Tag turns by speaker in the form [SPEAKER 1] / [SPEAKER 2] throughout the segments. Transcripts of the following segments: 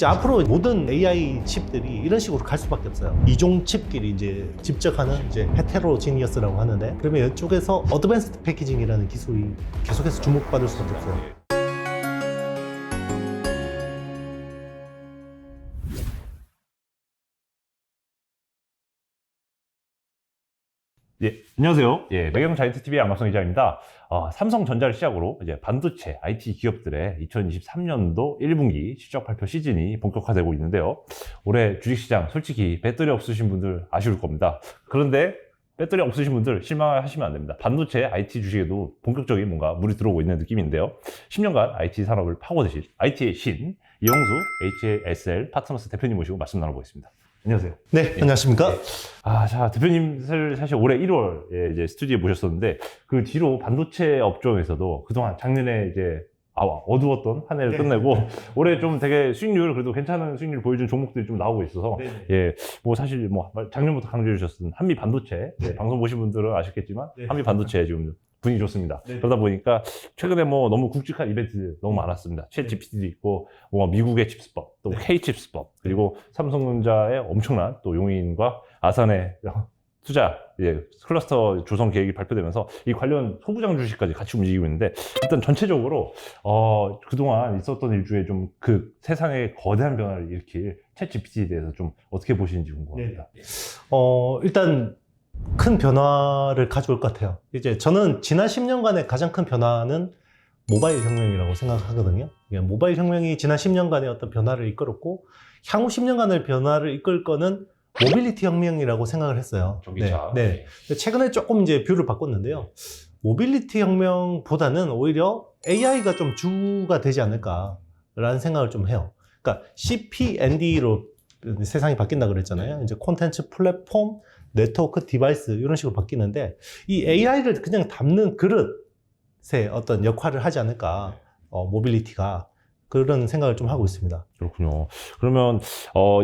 [SPEAKER 1] 이제 앞으로 모든 AI 칩들이 이런 식으로 갈 수밖에 없어요. 이종 칩끼리 이제 집적하는 이제 헤테로지니어스라고 하는데, 그러면 이쪽에서 어드밴스드 패키징이라는 기술이 계속해서 주목받을 수밖에 없어요.
[SPEAKER 2] 예, 안녕하세요. 예, 매경 자이언트 TV의 안갑성 기자입니다. 삼성전자를 시작으로 이제 반도체 IT 기업들의 2023년도 1분기 실적 발표 시즌이 본격화되고 있는데요. 올해 주식시장 솔직히 배터리 없으신 분들 아쉬울 겁니다. 그런데 배터리 없으신 분들 실망하시면 안 됩니다. 반도체 IT 주식에도 본격적인 뭔가 물이 들어오고 있는 느낌인데요. 10년간 IT 산업을 파고드실 IT의 신 이영수 HSL 파트너스 대표님 모시고 말씀 나눠보겠습니다. 안녕하세요.
[SPEAKER 1] 네, 안녕하십니까?
[SPEAKER 2] 자, 대표님 사실 올해 1월에 이제 스튜디오에 모셨었는데, 그 뒤로 반도체 업종에서도 그동안 작년에 이제 어두웠던 한 해를 끝내고 올해 좀 되게 수익률, 그래도 괜찮은 수익률 보여준 종목들이 좀 나오고 있어서 예, 뭐 사실 뭐 작년부터 강조해 주셨던 한미 반도체, 방송 보신 분들은 아셨겠지만 한미 반도체 지금 분위기 좋습니다. 그러다 보니까 최근에 뭐 너무 굵직한 이벤트 너무 많았습니다. 챗 GPT도 있고, 뭐 미국의 칩스법, 또 K 칩스법, 그리고 삼성전자의 엄청난 또 용인과 아산의 투자 클러스터 조성 계획이 발표되면서 이 관련 소부장 주식까지 같이 움직이고 있는데, 일단 전체적으로 그동안 있었던 일 중에 좀 그 세상의 거대한 변화를 일으킬 챗 GPT에 대해서 좀 어떻게 보시는지 궁금합니다.
[SPEAKER 1] 일단 큰 변화를 가져올 것 같아요. 이제 저는 지난 10년간의 가장 큰 변화는 모바일 혁명이라고 생각하거든요. 모바일 혁명이 지난 10년간의 어떤 변화를 이끌었고, 향후 10년간의 변화를 이끌 거는 모빌리티 혁명이라고 생각을 했어요.
[SPEAKER 2] 전기차.
[SPEAKER 1] 네. 최근에 조금 이제 뷰를 바꿨는데요. 모빌리티 혁명보다는 오히려 AI가 좀 주가 되지 않을까라는 생각을 좀 해요. 그러니까 CPND로 세상이 바뀐다 그랬잖아요. 이제 콘텐츠 플랫폼, 네트워크 디바이스 이런 식으로 바뀌는데, 이 AI를 그냥 담는 그릇의 어떤 역할을 하지 않을까, 모빌리티가. 그런 생각을 좀 하고 있습니다.
[SPEAKER 2] 그렇군요. 그러면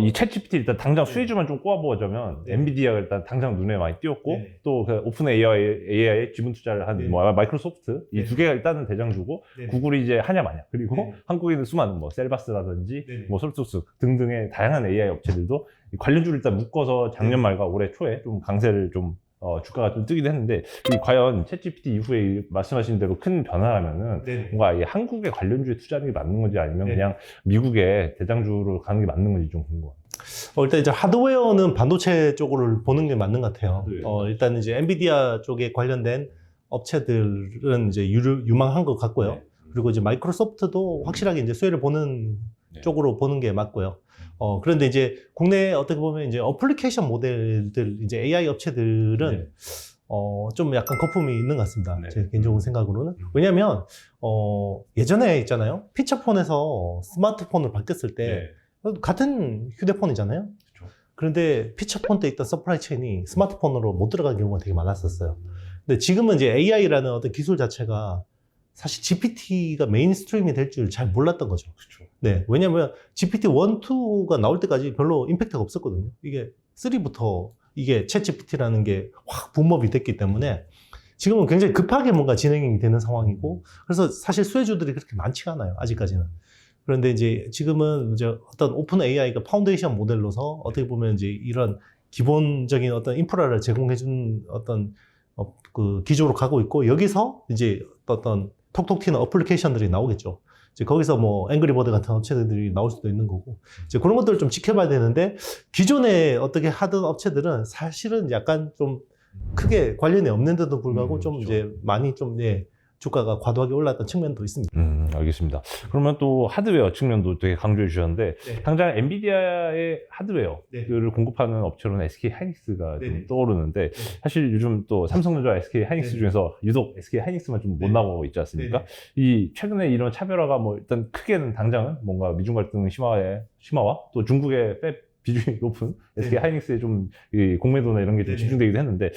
[SPEAKER 2] 이 챗GPT 일단 당장 수혜주만 좀 꼽아보자면 엔비디아가 일단 당장 눈에 많이 띄었고, 또 그 오픈 AI에 지분 투자를 한 뭐 마이크로소프트, 이 두 개가 일단은 대장주고, 구글이 이제 하냐마냐, 그리고 한국에 있는 수많은 뭐 셀바스라든지 뭐 솔투스 등등의 다양한 AI 업체들도 관련주를 일단 묶어서 작년 말과 올해 초에 좀 강세를 좀 주가가 좀 뜨기도 했는데, 이 과연 챗GPT 이후에 말씀하신 대로 큰 변화라면은 뭔가 이 한국의 관련주에 투자하는 게 맞는 건지, 아니면 그냥 미국의 대장주로 가는 게 맞는 건지 좀 궁금합니다.
[SPEAKER 1] 일단 이제 하드웨어는 반도체 쪽으로 보는 게 맞는 것 같아요. 일단 이제 엔비디아 쪽에 관련된 업체들은 이제 유망한 것 같고요. 그리고 이제 마이크로소프트도 확실하게 이제 수혜를 보는 쪽으로 보는 게 맞고요. 그런데 이제 국내에 어떻게 보면 이제 어플리케이션 모델들, 이제 AI 업체들은 좀 약간 거품이 있는 것 같습니다. 제 개인적인 생각으로는. 왜냐면, 예전에 있잖아요. 피처폰에서 스마트폰으로 바뀌었을 때, 같은 휴대폰이잖아요. 그런데 피처폰 때 있던 서플라이 체인이 스마트폰으로 못 들어간 경우가 되게 많았었어요. 근데 지금은 이제 AI라는 어떤 기술 자체가 사실 GPT가 메인스트림이 될 줄 잘 몰랐던 거죠.
[SPEAKER 2] 그렇죠.
[SPEAKER 1] 네. 왜냐면 GPT 1, 2가 나올 때까지 별로 임팩트가 없었거든요. 이게 3부터 이게 챗 GPT라는 게 확 붐업이 됐기 때문에 지금은 굉장히 급하게 뭔가 진행이 되는 상황이고, 그래서 사실 수혜주들이 그렇게 많지가 않아요. 아직까지는. 그런데 이제 지금은 이제 어떤 오픈 AI가 파운데이션 모델로서 어떻게 보면 이제 이런 기본적인 어떤 인프라를 제공해준 어떤 그 기조로 가고 있고, 여기서 이제 어떤 톡톡 튀는 어플리케이션들이 나오겠죠. 이제 거기서 뭐 앵그리버드 같은 업체들이 나올 수도 있는 거고, 이제 그런 것들을 좀 지켜봐야 되는데, 기존에 어떻게 하던 업체들은 사실은 약간 좀 크게 관련이 없는데도 불구하고 좀 이제 많이 좀 주가가 과도하게 올랐던 측면도 있습니다.
[SPEAKER 2] 알겠습니다. 그러면 또 하드웨어 측면도 되게 강조해 주셨는데, 당장 엔비디아의 하드웨어를 공급하는 업체로는 SK 하이닉스가 좀 떠오르는데, 사실 요즘 또 삼성전자 SK 하이닉스 중에서 유독 SK 하이닉스만 좀 못 나오고 있지 않습니까? 이 최근에 이런 차별화가 뭐 일단 크게는 당장은 뭔가 미중 갈등 심화와 또 중국의 팹 비중이 높은 SK 하이닉스의 좀 이 공매도나 이런 게 좀 집중되기도 했는데,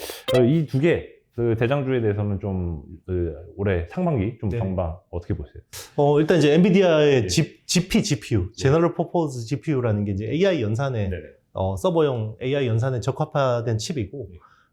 [SPEAKER 2] 이 두 개 그 대장주에 대해서는 좀 올해 상반기 좀 전망 어떻게 보세요?
[SPEAKER 1] 일단 이제 엔비디아의 GPU, General Purpose GPU라는 게 이제 AI 연산에 서버용 AI 연산에 적합화된 칩이고,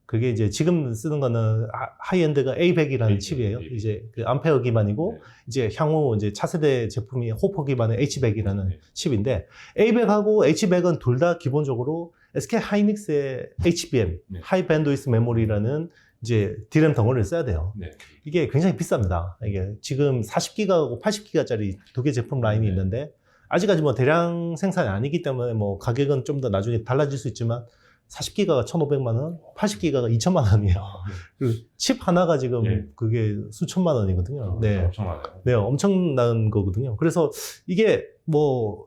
[SPEAKER 1] 그게 이제 지금 쓰는 거는 하이엔드가 A100이라는 칩이에요. 이제 그 암페어 기반이고
[SPEAKER 2] 네.
[SPEAKER 1] 이제 향후 이제 차세대 제품이 호퍼 기반의 H100이라는
[SPEAKER 2] 네.
[SPEAKER 1] 칩인데 A100하고 H100은 둘 다 기본적으로 SK 하이닉스의 HBM,
[SPEAKER 2] 네.
[SPEAKER 1] 하이 밴드위스 메모리라는 이제 DRAM 덩어리를 써야 돼요.
[SPEAKER 2] 네.
[SPEAKER 1] 이게 굉장히 비쌉니다. 이게 지금 40기가하고 80기가짜리 두 개 제품 라인이
[SPEAKER 2] 네.
[SPEAKER 1] 있는데 아직까지 뭐 대량 생산이 아니기 때문에 뭐 가격은 좀 더 나중에 달라질 수 있지만 40기가가 1,500만 원, 80기가가 2천만 원이에요. 그리고 칩 하나가 지금
[SPEAKER 2] 네.
[SPEAKER 1] 그게 수천만 원이거든요. 네.
[SPEAKER 2] 엄청나네요.
[SPEAKER 1] 네, 엄청난 거거든요. 그래서 이게 뭐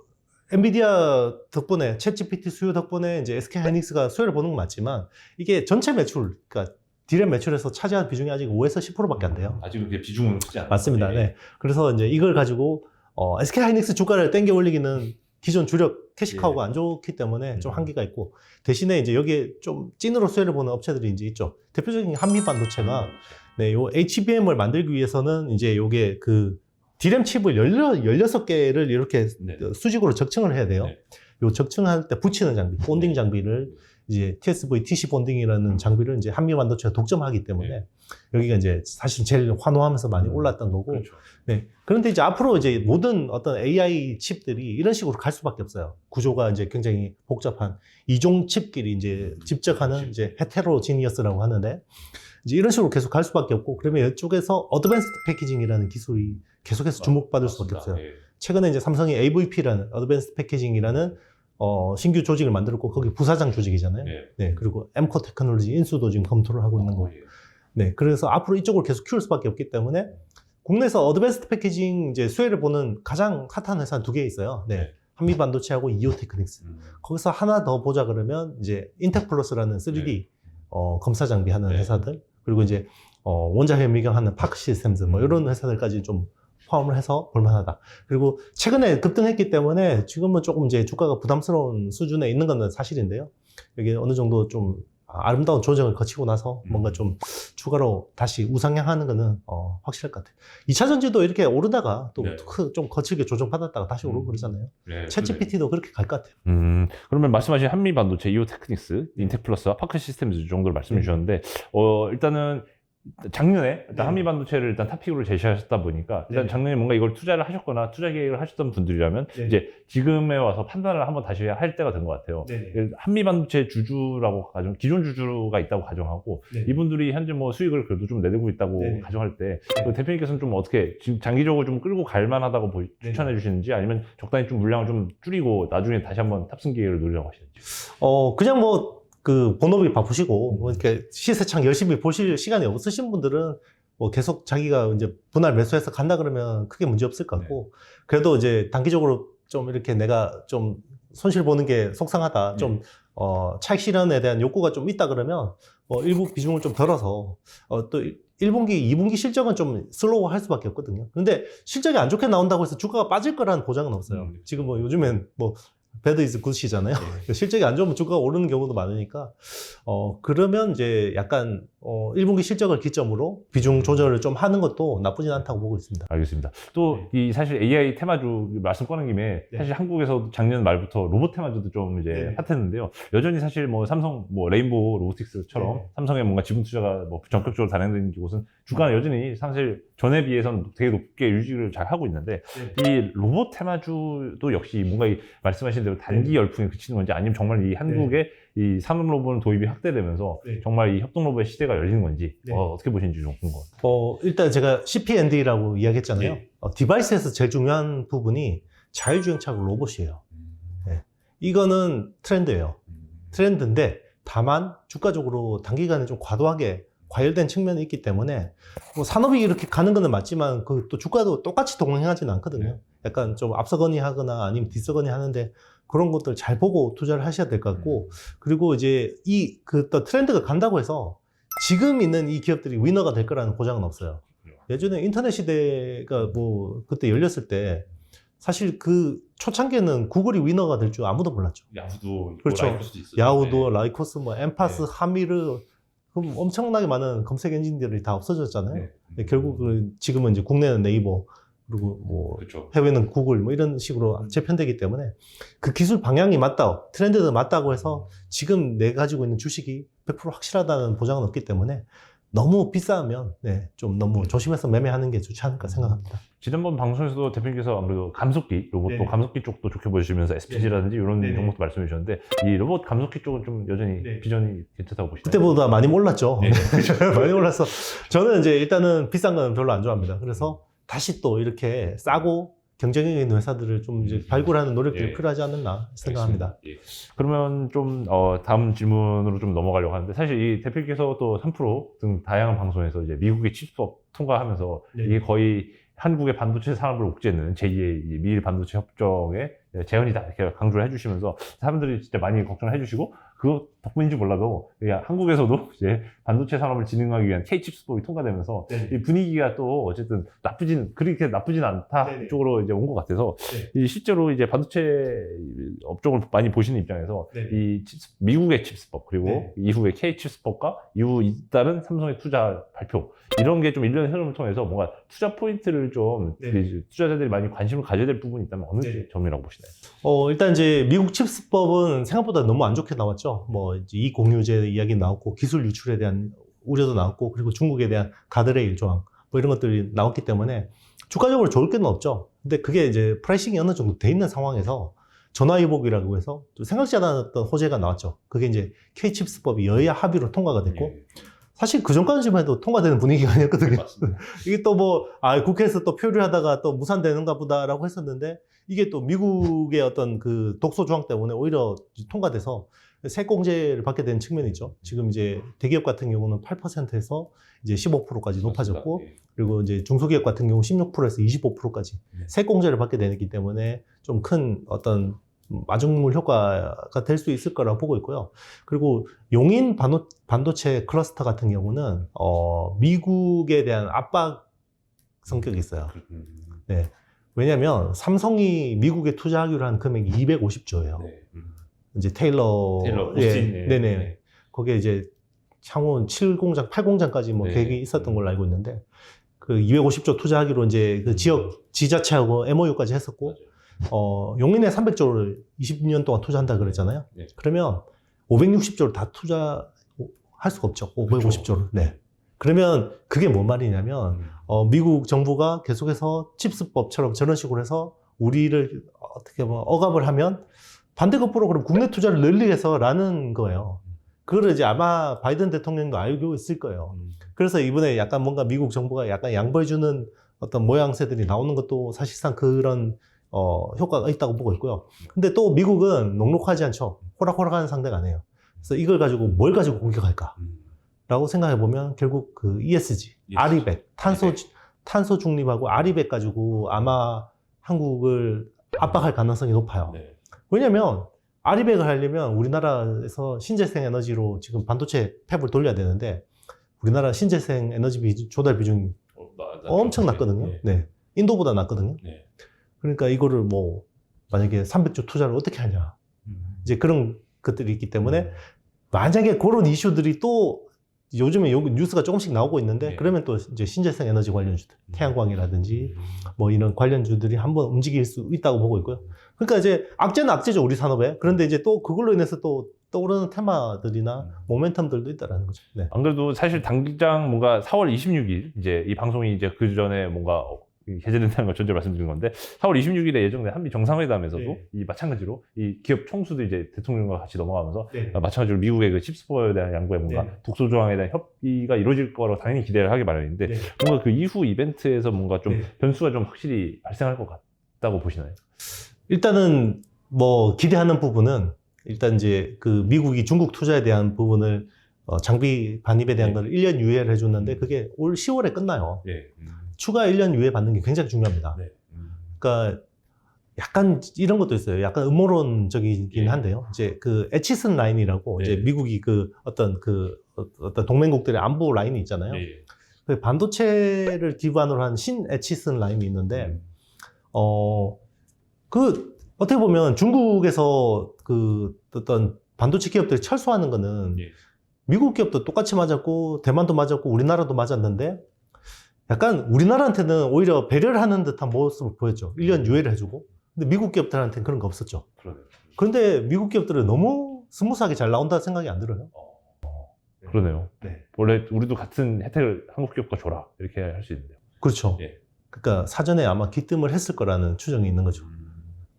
[SPEAKER 1] 엔비디아 덕분에 챗GPT 수요 덕분에 이제 SK 하이닉스가 수요를 보는 건 맞지만 이게 전체 매출, 그러니까 디램 매출에서 차지한 비중이 아직 5에서 10%밖에 안 돼요.
[SPEAKER 2] 아직 그렇게 비중은 크지 않아요.
[SPEAKER 1] 맞습니다. 네. 그래서 이제 이걸 가지고 SK 하이닉스 주가를 땡겨 올리기는 기존 주력 캐시카우가 안 좋기 때문에 좀 한계가 있고 대신에 이제 여기에 좀 찐으로 수혜를 보는 업체들이 이제 있죠. 대표적인 한미 반도체가 네, 요 HBM을 만들기 위해서는 이제 요게 그 디램 칩을 16개를 이렇게
[SPEAKER 2] 네.
[SPEAKER 1] 수직으로 적층을 해야 돼요.
[SPEAKER 2] 네.
[SPEAKER 1] 요 적층할 때 붙이는 장비, 본딩 장비를 이제 TSV, TC 본딩이라는 장비를 이제 한미 반도체가 독점하기 때문에
[SPEAKER 2] 네.
[SPEAKER 1] 여기가 이제 사실 제일 환호하면서 많이 올랐던 거고.
[SPEAKER 2] 그렇죠.
[SPEAKER 1] 네. 그런데 이제 앞으로 이제 모든 어떤 AI 칩들이 이런 식으로 갈 수밖에 없어요. 구조가 이제 굉장히 복잡한 이종 칩끼리 이제 집적하는 이제 헤테로지니어스라고 하는데 이제 이런 식으로 계속 갈 수밖에 없고 그러면 이쪽에서 어드밴스드 패키징이라는 기술이 계속해서 주목받을 수밖에 없어요.
[SPEAKER 2] 네.
[SPEAKER 1] 최근에 이제 삼성이 AVP라는 어드밴스드 패키징이라는 신규 조직을 만들었고 거기 부사장 조직이잖아요.
[SPEAKER 2] 네.
[SPEAKER 1] 네. 그리고 엠코 테크놀로지 인수도 지금 검토를 하고 있는 거고.
[SPEAKER 2] 예.
[SPEAKER 1] 네. 그래서 앞으로 이쪽을 계속 키울 수밖에 없기 때문에 국내에서 어드밴스드 패키징 이제 수혜를 보는 가장 핫한 회사는 두 개 있어요. 네.
[SPEAKER 2] 네.
[SPEAKER 1] 한미 반도체하고 이오테크닉스. 거기서 하나 더 보자 그러면 이제 인텍플러스라는 3D 검사 장비 하는
[SPEAKER 2] 네.
[SPEAKER 1] 회사들 그리고 이제 원자핵 미경하는 파크 시스템즈 뭐 이런 회사들까지 좀 포함을 해서 볼만하다. 그리고 최근에 급등했기 때문에 지금은 조금 이제 주가가 부담스러운 수준에 있는 건 사실인데요. 여기 어느 정도 좀 아름다운 조정을 거치고 나서 뭔가 좀 추가로 다시 우상향하는 거는 확실할 것 같아요. 2차 전지도 이렇게 오르다가 또
[SPEAKER 2] 네.
[SPEAKER 1] 좀 거칠게 조정받았다가 다시 오르고 그러잖아요.
[SPEAKER 2] 네.
[SPEAKER 1] 챗GPT도 그렇게 갈 것 같아요.
[SPEAKER 2] 그러면 말씀하신 한미 반도체, 이오테크닉스, 인텍플러스와 파크 시스템즈 정도를 말씀해 주셨는데, 일단은 작년에 일단
[SPEAKER 1] 네.
[SPEAKER 2] 한미 반도체를 일단 탑픽으로 제시하셨다 보니까 일단
[SPEAKER 1] 네.
[SPEAKER 2] 작년에 뭔가 이걸 투자를 하셨거나 투자 계획을 하셨던 분들이라면
[SPEAKER 1] 네.
[SPEAKER 2] 이제 지금에 와서 판단을 한번 다시 할 때가 된 것 같아요. 한미 반도체 주주라고 기존 주주가 있다고 가정하고 이분들이 현재 뭐 수익을 그래도 좀 내고 있다고
[SPEAKER 1] 네.
[SPEAKER 2] 가정할 때 그 대표님께서는 좀 어떻게 지금 장기적으로 좀 끌고 갈 만하다고 추천해 주시는지 아니면 적당히 좀 물량을 좀 줄이고 나중에 다시 한번 탑승 기회를 노리라고 하시는지.
[SPEAKER 1] 그냥 뭐 그 본업이 바쁘시고 뭐 이렇게 시세창 열심히 보실 시간이 없으신 분들은 뭐 계속 자기가 이제 분할 매수해서 간다 그러면 크게 문제 없을 것 같고 그래도 이제 단기적으로 좀 이렇게 내가 좀 손실 보는 게 속상하다 좀 차익 실현에 대한 욕구가 좀 있다 그러면 일부 비중을 좀 덜어서 또 1분기, 2분기 실적은 좀 슬로우 할 수밖에 없거든요. 근데 실적이 안 좋게 나온다고 해서 주가가 빠질 거라는 보장은 없어요. 지금 뭐 요즘엔 뭐 배드 이즈 굿이잖아요. 실적이 안 좋으면 주가가 오르는 경우도 많으니까 그러면 이제 약간 1분기 실적을 기점으로 비중 조절을 좀 하는 것도 나쁘진 않다고 보고 있습니다.
[SPEAKER 2] 알겠습니다. 또 이 사실 AI 테마주 말씀 꺼낸 김에 사실 한국에서 작년 말부터 로봇 테마주도 좀 이제 핫했는데요. 여전히 사실 뭐 삼성 뭐 레인보우 로보틱스처럼 삼성의 뭔가 지분 투자가 뭐 전격적으로 단행되는 곳은 주가는 여전히 사실 전에 비해서는 되게 높게 유지를 잘 하고 있는데 이 로봇 테마주도 역시 뭔가 이 말씀하신 대로 단기 열풍에 그치는 건지 아니면 정말 이 한국의 이 산업 로봇 도입이 확대되면서 정말 이 협동 로봇의 시대가 열리는 건지 어떻게 보시는지 좀 궁금합니다.
[SPEAKER 1] 일단 제가 CPND라고 이야기했잖아요. 디바이스에서 제일 중요한 부분이 자율주행차고 로봇이에요. 이거는 트렌드예요. 트렌드인데 다만 주가적으로 단기간에 좀 과도하게 과열된 측면이 있기 때문에 뭐 산업이 이렇게 가는 거는 맞지만 그 또 주가도 똑같이 동행하지는 않거든요. 약간 좀 앞서거니 하거나 아니면 뒤서거니 하는데 그런 것들 잘 보고 투자를 하셔야 될 것 같고 그리고 이제 또 트렌드가 간다고 해서 지금 있는 이 기업들이 위너가 될 거라는 보장은 없어요. 예전에 인터넷 시대가 뭐 그때 열렸을 때 사실 그 초창기에는 구글이 위너가 될 줄 아무도 몰랐죠.
[SPEAKER 2] 야후도
[SPEAKER 1] 그렇죠.
[SPEAKER 2] 라이코스도 있었죠.
[SPEAKER 1] 야후도, 라이코스, 뭐 엠파스, 하미르 그럼 엄청나게 많은 검색 엔진들이 다 없어졌잖아요. 결국 지금은 이제 국내는 네이버 그리고 뭐
[SPEAKER 2] 그렇죠.
[SPEAKER 1] 해외는 구글 뭐 이런 식으로 재편되기 때문에 그 기술 방향이 맞다, 트렌드가 맞다고 해서 지금 내 가지고 있는 주식이 100% 확실하다는 보장은 없기 때문에 너무 비싸면 네, 좀 너무 조심해서 매매하는 게 좋지 않을까 생각합니다.
[SPEAKER 2] 지난번 방송에서도 대표님께서 아무래도 감속기, 로봇도
[SPEAKER 1] 네.
[SPEAKER 2] 감속기 쪽도 좋게 보시면서 SPG라든지 이런
[SPEAKER 1] 네.
[SPEAKER 2] 정보도 말씀해 주셨는데 이 로봇 감속기 쪽은 좀 여전히
[SPEAKER 1] 네.
[SPEAKER 2] 비전이 괜찮다고 보시나요?
[SPEAKER 1] 그때보다 많이 올랐죠.
[SPEAKER 2] 네.
[SPEAKER 1] 많이 올라서 저는 이제 일단은 비싼 건 별로 안 좋아합니다. 그래서 다시 또 이렇게 싸고 경쟁력 있는 회사들을 좀 이제 발굴하는 노력들이
[SPEAKER 2] 예.
[SPEAKER 1] 필요하지 않나 생각합니다.
[SPEAKER 2] 예. 그러면 좀 다음 질문으로 좀 넘어가려고 하는데 사실 이 대표님께서 또 3프로 등 다양한 방송에서 이제 미국의 칩스법 통과하면서
[SPEAKER 1] 네.
[SPEAKER 2] 이게 거의 한국의 반도체 산업을 옥죄는 제2의 미일 반도체 협정의 재현이다 이렇게 강조를 해주시면서 사람들이 진짜 많이 걱정을 해주시고 그거 덕분인지 몰라도 한국에서도 이제 반도체 산업을 진흥하기 위한 K-칩스법이 통과되면서
[SPEAKER 1] 네.
[SPEAKER 2] 이 분위기가 또 어쨌든 그렇게 나쁘진 않다
[SPEAKER 1] 네네.
[SPEAKER 2] 쪽으로 이제 온 것 같아서
[SPEAKER 1] 네.
[SPEAKER 2] 이 실제로 이제 반도체 업종을 많이 보시는 입장에서
[SPEAKER 1] 네.
[SPEAKER 2] 이 미국의 칩스법 그리고
[SPEAKER 1] 네.
[SPEAKER 2] 이후의 K-칩스법과 이후 잇따른 삼성의 투자 발표 이런 게 좀 일련의 흐름을 통해서 뭔가 투자 포인트를 좀
[SPEAKER 1] 네.
[SPEAKER 2] 투자자들이 많이 관심을 가져야 될 부분이 있다면 어느
[SPEAKER 1] 네.
[SPEAKER 2] 점이라고 보시나요?
[SPEAKER 1] 일단 이제 미국 칩스법은 생각보다 너무 안 좋게 나왔죠. 뭐 이제 이공유제 이야기 나왔고 기술 유출에 대한 우려도 나왔고 그리고 중국에 대한 가드레일 조항 뭐 이런 것들이 나왔기 때문에 주가적으로 좋을 게는 없죠. 근데 그게 이제 프라이싱이 어느 정도 돼 있는 상황에서 전화위복이라고 해서 좀 생각지 않았던 호재가 나왔죠. 그게 이제 K-칩스법이 여야 합의로 통과가 됐고
[SPEAKER 2] 예.
[SPEAKER 1] 사실 그 전까지만 해도 통과되는 분위기가 아니었거든요.
[SPEAKER 2] 맞습니다.
[SPEAKER 1] 이게 또 뭐, 국회에서 또 표류하다가 또 무산되는가 보다라고 했었는데, 이게 또 미국의 어떤 그 독소 조항 때문에 오히려 통과돼서 세공제를 받게 된 측면이 있죠. 지금 이제 대기업 같은 경우는 8%에서 이제 15%까지 높아졌고,
[SPEAKER 2] 예.
[SPEAKER 1] 그리고 이제 중소기업 같은 경우 16%에서 25%까지
[SPEAKER 2] 네.
[SPEAKER 1] 세공제를 받게 되기 때문에 좀 큰 어떤 마중물 효과가 될 수 있을 거라고 보고 있고요. 그리고 용인 반도체 클러스터 같은 경우는 미국에 대한 압박 성격이 있어요. 네. 왜냐하면 삼성이 미국에 투자하기로 한 금액이 250조예요.
[SPEAKER 2] 네.
[SPEAKER 1] 이제 테일러,
[SPEAKER 2] 오스틴.
[SPEAKER 1] 네네.
[SPEAKER 2] 네.
[SPEAKER 1] 거기에 이제 향후 7공장, 8공장까지 뭐
[SPEAKER 2] 네.
[SPEAKER 1] 계획이 있었던 걸로 알고 있는데 그 250조 투자하기로 이제 그 지역 지자체하고 MOU까지 했었고.
[SPEAKER 2] 맞아요.
[SPEAKER 1] 용인에 300조를 20년 동안 투자한다 그랬잖아요.
[SPEAKER 2] 네.
[SPEAKER 1] 그러면 560조를 다 투자할 수가 없죠. 550조를. 네. 그러면 그게 뭔 말이냐면 미국 정부가 계속해서 칩스법처럼 저런 식으로 해서 우리를 어떻게 보면 억압을 하면 반대급부로 그럼 국내 투자를 늘리겠어라는 거예요. 그거를 이제 아마 바이든 대통령도 알고 있을 거예요. 그래서 이번에 약간 뭔가 미국 정부가 약간 양보해주는 어떤 모양새들이 나오는 것도 사실상 그런 효과가 있다고 보고 있고요. 근데 또 미국은 녹록하지 않죠. 호락호락하는 상대가 아니에요. 그래서 이걸 가지고 뭘 가지고 공격할까? 라고 생각해 보면 결국 그 ESG, 아리백, 탄소 중립하고 아리백 가지고 아마 한국을 압박할 가능성이 높아요.
[SPEAKER 2] 네.
[SPEAKER 1] 왜냐면 아리백을 하려면 우리나라에서 신재생 에너지로 지금 반도체 팹을 돌려야 되는데 우리나라 신재생 에너지 조달 비중이 엄청 낮거든요.
[SPEAKER 2] 네.
[SPEAKER 1] 네. 인도보다 낮거든요.
[SPEAKER 2] 네.
[SPEAKER 1] 그러니까 이거를 뭐 만약에 300조 투자를 어떻게 하냐 이제 그런 것들이 있기 때문에 만약에 그런 이슈들이 또 요즘에 뉴스가 조금씩 나오고 있는데
[SPEAKER 2] 네.
[SPEAKER 1] 그러면 또 이제 신재생 에너지 관련주들 태양광이라든지 뭐 이런 관련주들이 한번 움직일 수 있다고 보고 있고요. 그러니까 이제 악재는 악재죠 우리 산업에. 그런데 이제 또 그걸로 인해서 또 떠오르는 테마들이나 모멘텀들도 있다라는 거죠. 네.
[SPEAKER 2] 안 그래도 사실 당장 뭔가 4월 26일 이제 이 방송이 이제 그 전에 뭔가 해제된다는 걸 전제 말씀드린 건데 4월 26일에 예정된 한미 정상회담에서도
[SPEAKER 1] 네.
[SPEAKER 2] 이 마찬가지로 이 기업 총수도 이제 대통령과 같이 넘어가면서
[SPEAKER 1] 네.
[SPEAKER 2] 마찬가지로 미국의 그 칩스법에 대한 양보에 뭔가
[SPEAKER 1] 네.
[SPEAKER 2] 독소 조항에 대한 협의가 이루어질 거라고 당연히 기대를 하기 마련인데
[SPEAKER 1] 네.
[SPEAKER 2] 뭔가 그 이후 이벤트에서 뭔가 좀
[SPEAKER 1] 네.
[SPEAKER 2] 변수가 좀 확실히 발생할 것 같다고 보시나요?
[SPEAKER 1] 일단은 뭐 기대하는 부분은 일단 이제 그 미국이 중국 투자에 대한 부분을 장비 반입에 대한
[SPEAKER 2] 네.
[SPEAKER 1] 걸 1년 유예를 해줬는데 그게 올 10월에 끝나요.
[SPEAKER 2] 네.
[SPEAKER 1] 추가 1년 유예 받는 게 굉장히 중요합니다.
[SPEAKER 2] 네.
[SPEAKER 1] 그러니까 약간 이런 것도 있어요. 약간 음모론적이긴
[SPEAKER 2] 예.
[SPEAKER 1] 한데요. 이제 그 에치슨 라인이라고
[SPEAKER 2] 네.
[SPEAKER 1] 이제 미국이 그 어떤 동맹국들의 안보 라인이 있잖아요.
[SPEAKER 2] 네.
[SPEAKER 1] 그 반도체를 기반으로 한 신 에치슨 라인이 있는데 그 어떻게 보면 중국에서 그 어떤 반도체 기업들이 철수하는 거는
[SPEAKER 2] 예.
[SPEAKER 1] 미국 기업도 똑같이 맞았고 대만도 맞았고 우리나라도 맞았는데 약간 우리나라한테는 오히려 배려를 하는 듯한 모습을 보였죠. 1년 유예를 해주고. 근데 미국 기업들한테는 그런 거 없었죠.
[SPEAKER 2] 그러네요.
[SPEAKER 1] 그런데 미국 기업들은 너무 스무스하게 잘 나온다는 생각이 안 들어요.
[SPEAKER 2] 그러네요.
[SPEAKER 1] 네.
[SPEAKER 2] 원래 우리도 같은 혜택을 한국 기업과 줘라 이렇게 할 수 있는데요.
[SPEAKER 1] 그렇죠.
[SPEAKER 2] 예.
[SPEAKER 1] 그러니까 사전에 아마 기뜸을 했을 거라는 추정이 있는 거죠.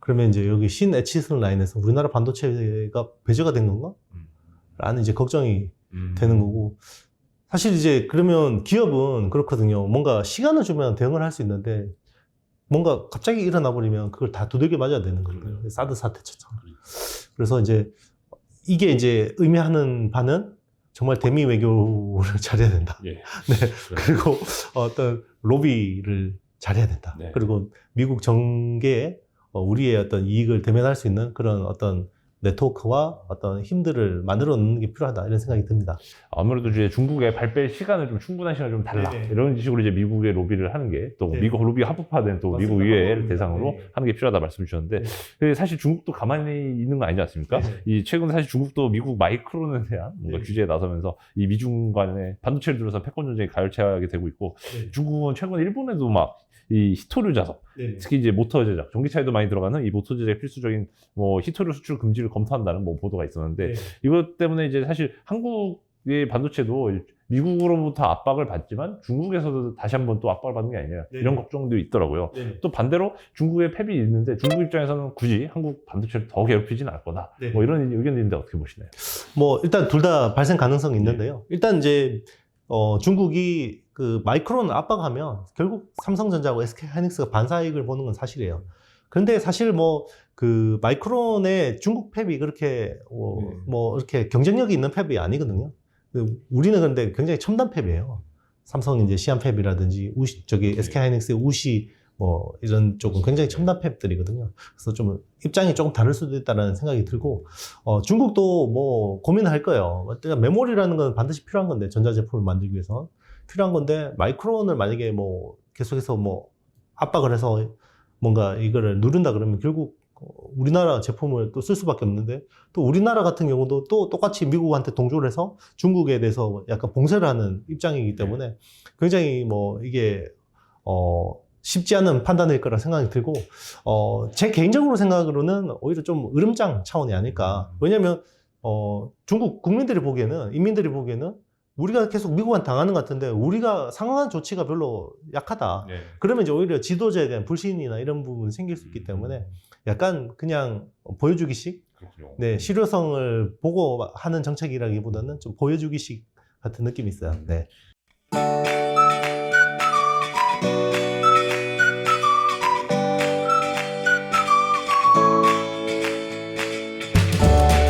[SPEAKER 1] 그러면 이제 여기 신에치슨 라인에서 우리나라 반도체가 배제가 된 건가? 라는 이제 걱정이 되는 거고. 사실 이제 그러면 기업은 그렇거든요. 뭔가 시간을 주면 대응을 할 수 있는데 뭔가 갑자기 일어나 버리면 그걸 다 두들겨 맞아야 되는 거예요. 사드 사태처럼. 그래서 이제 이게 이제 의미하는 바는 정말 대미 외교를 잘해야 된다.
[SPEAKER 2] 예.
[SPEAKER 1] 네. 그리고 어떤 로비를 잘해야 된다.
[SPEAKER 2] 네.
[SPEAKER 1] 그리고 미국 정계에 우리의 어떤 이익을 대면할 수 있는 그런 어떤 네트워크와 어떤 힘들을 만들어 놓는 게 필요하다 이런 생각이 듭니다.
[SPEAKER 2] 아무래도 이제 중국에 발뺄 시간을 좀 충분한 시간을 좀 달라
[SPEAKER 1] 네네.
[SPEAKER 2] 이런 식으로 이제 미국의 로비를 하는 게 또
[SPEAKER 1] 네.
[SPEAKER 2] 미국 로비 합법화된 또
[SPEAKER 1] 맞습니다.
[SPEAKER 2] 미국 의회를
[SPEAKER 1] 합법입니다.
[SPEAKER 2] 대상으로
[SPEAKER 1] 네.
[SPEAKER 2] 하는 게 필요하다 말씀 주셨는데
[SPEAKER 1] 네.
[SPEAKER 2] 근데 사실 중국도 가만히 있는 거 아니지 않습니까?
[SPEAKER 1] 네네.
[SPEAKER 2] 이 최근 사실 중국도 미국 마이크론에 대한 뭔가
[SPEAKER 1] 네.
[SPEAKER 2] 규제에 나서면서 이 미중 간의 반도체를 둘러싼 패권 전쟁이 가열차게 되고 있고
[SPEAKER 1] 네.
[SPEAKER 2] 중국은 최근 일본에도 막 이 히토류 자석
[SPEAKER 1] 네.
[SPEAKER 2] 특히 이제 모터 제작, 전기차에도 많이 들어가는 이 모터 제작 필수적인 뭐 히토류 수출 금지를 검토한다는 뭐 보도가 있었는데
[SPEAKER 1] 네.
[SPEAKER 2] 이것 때문에 이제 사실 한국의 반도체도 미국으로부터 압박을 받지만 중국에서도 다시 한번 또 압박을 받는 게 아니냐
[SPEAKER 1] 네.
[SPEAKER 2] 이런 걱정도 있더라고요.
[SPEAKER 1] 네.
[SPEAKER 2] 또 반대로 중국의 폐비 있는데 중국 입장에서는 굳이 한국 반도체를 더 괴롭히지는 않을 거다.
[SPEAKER 1] 네.
[SPEAKER 2] 뭐 이런 의견도 있는데 어떻게 보시나요?
[SPEAKER 1] 뭐 일단 둘 다 발생 가능성이 있는데요. 일단 이제 중국이 그 마이크론을 압박하면 결국 삼성전자하고 SK하이닉스가 반사이익을 보는 건 사실이에요. 그런데 사실 뭐 그 마이크론의 중국 팹이 그렇게 뭐 이렇게 경쟁력이 있는 팹이 아니거든요. 우리는 근데 굉장히 첨단 팹이에요. 삼성 이제 시안 팹이라든지 저기 SK하이닉스의 우시 뭐 이런 쪽은 굉장히 첨단 팹들이거든요. 그래서 좀 입장이 조금 다를 수도 있다는 생각이 들고 중국도 뭐 고민할 거예요. 메모리라는 건 반드시 필요한 건데 전자제품을 만들기 위해서 필요한 건데 마이크론을 만약에 뭐 계속해서 뭐 압박을 해서 뭔가 이거를 누른다 그러면 결국 우리나라 제품을 또 쓸 수밖에 없는데 또 우리나라 같은 경우도 또 똑같이 미국한테 동조를 해서 중국에 대해서 약간 봉쇄를 하는 입장이기 때문에 굉장히 뭐 이게 쉽지 않은 판단일 거라 생각이 들고 제 개인적으로 생각으로는 오히려 좀 으름장 차원이 아닐까. 왜냐면 중국 국민들이 보기에는 인민들이 보기에는 우리가 계속 미국한테 당하는 것 같은데 우리가 상응한 조치가 별로 약하다.
[SPEAKER 2] 네.
[SPEAKER 1] 그러면 이제 오히려 지도자에 대한 불신이나 이런 부분이 생길 수 있기 때문에 약간 그냥 보여주기식,
[SPEAKER 2] 그렇군요.
[SPEAKER 1] 네, 실효성을 보고 하는 정책이라기보다는 좀 보여주기식 같은 느낌이 있어요. 네.